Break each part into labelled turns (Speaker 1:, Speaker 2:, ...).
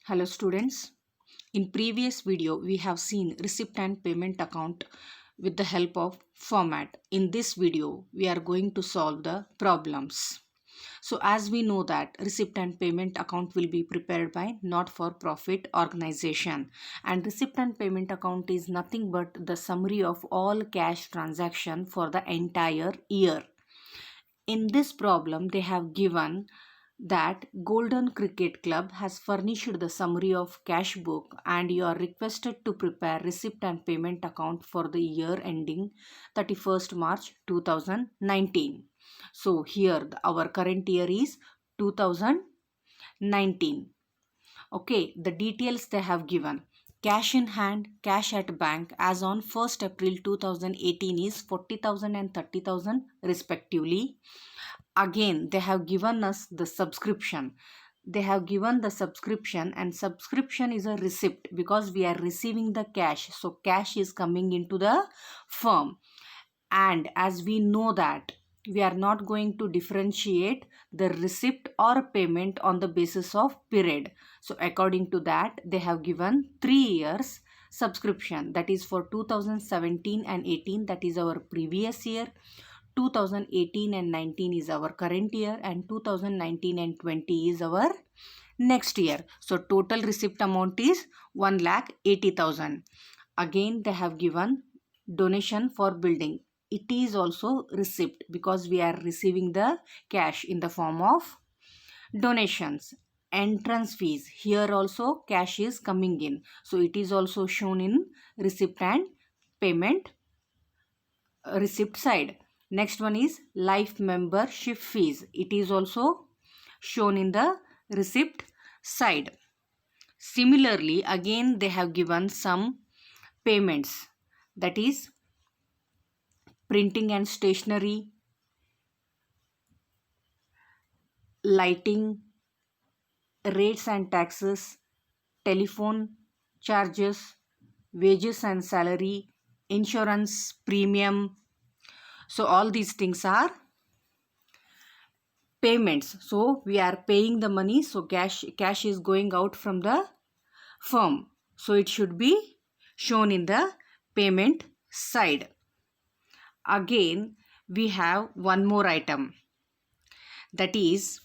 Speaker 1: Hello students. In previous video we have seen receipt and payment account with the help of format. In this video we are going to solve the problems. So as we know that receipt and payment account will be prepared by not-for-profit organization, and receipt and payment account is nothing but the summary of all cash transaction for the entire year. In this problem they have given that Golden Cricket Club has furnished the summary of cash book and you are requested to prepare receipt and payment account for the year ending 31st March 2019. So here our current year is 2019. Okay, the details they have given. Cash in hand, cash at bank as on 1st April 2018 is 40,000 and 30,000 respectively. Again, they have given us the subscription. They have given the subscription, and subscription is a receipt because we are receiving the cash. So cash is coming into the firm. And as we know that we are not going to differentiate the receipt or payment on the basis of period. So according to that, they have given 3 years subscription, that is for 2017 and 18, that is our previous year. 2018 and 19 is our current year, and 2019 and 20 is our next year. So total receipt amount is 1,80,000. Again they have given donation for building. It is also receipt because we are receiving the cash in the form of donations. Entrance fees, here also cash is coming in, so it is also shown in receipt and payment receipt side. Next one is life membership fees. It is also shown in the receipt side. Similarly, again they have given some payments, that is printing and stationery, lighting, rates and taxes, telephone charges, wages and salary, insurance premium. So all these things are payments. So we are paying the money, so cash is going out from the firm, so it should be shown in the payment side. Again we have one more item, that is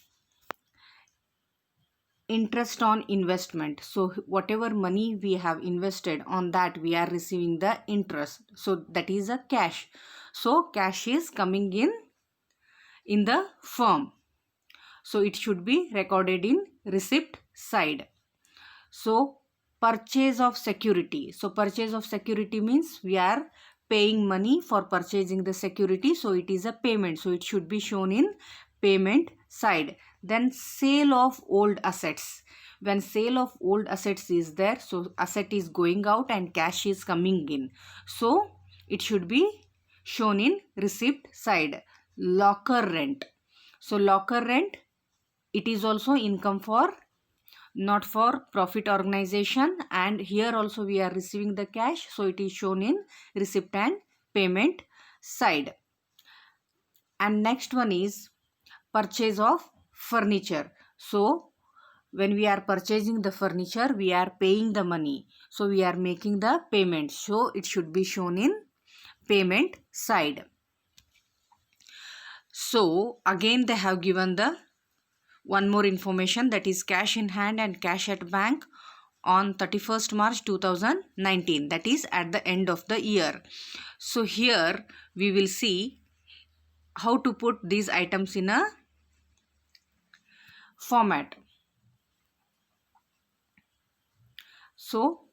Speaker 1: interest on investment. So whatever money we have invested on that, we are receiving the interest, so that is a cash. So cash is coming in the firm, so it should be recorded in receipt side. So purchase of security. So purchase of security means we are paying money for purchasing the security, so it is a payment, so it should be shown in payment side. Then sale of old assets. When sale of old assets is there, so asset is going out and cash is coming in, so it should be shown in receipt side. Locker rent. So locker rent, it is also income for not for profit organization, and here also we are receiving the cash, so it is shown in receipt and payment side. And next one is purchase of furniture. So when we are purchasing the furniture, we are paying the money, so we are making the payment, so it should be shown in payment side. So again they have given the one more information, that is cash in hand and cash at bank on 31st March 2019, that is at the end of the year. So here we will see how to put these items in a format. So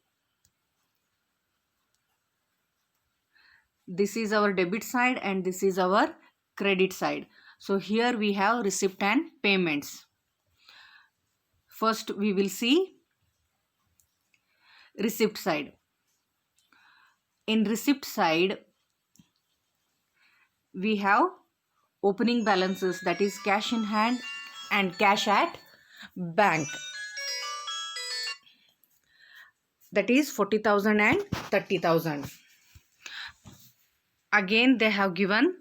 Speaker 1: this is our debit side and this is our credit side. So here we have receipt and payments. First we will see receipt side. In receipt side we have opening balances, that is cash in hand and cash at bank, that is 40,000 and 30,000. Again they have given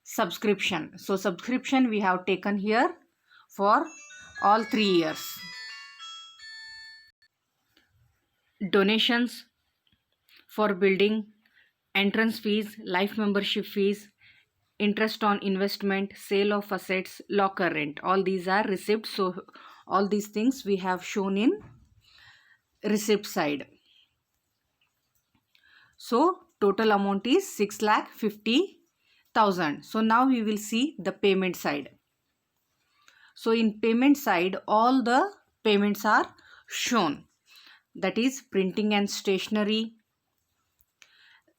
Speaker 1: subscription. So subscription we have taken here for all 3 years. donations for building, entrance fees, life membership fees, interest on investment, sale of assets, locker rent. All these are receipts. So all these things we have shown in receipt side. So total amount is 6,50,000. So now we will see the payment side. So in payment side, all the payments are shown. That is printing and stationery,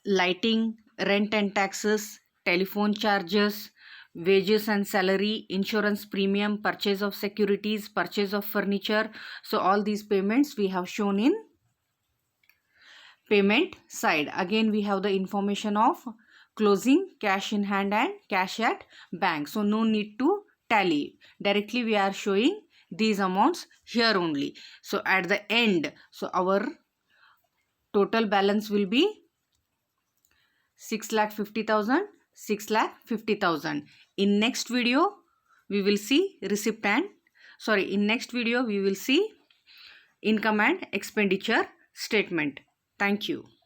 Speaker 1: lighting, rent and taxes, telephone charges, wages and salary, insurance premium, purchase of securities, purchase of furniture. So all these payments we have shown in payment side. Again we have the information of closing, cash in hand and cash at bank. So no need to tally. Directly we are showing these amounts here only. So at the end, so our total balance will be 6,50,000, 6,50,000. In next video we will see receipt and in next video we will see income and expenditure statement. Thank you.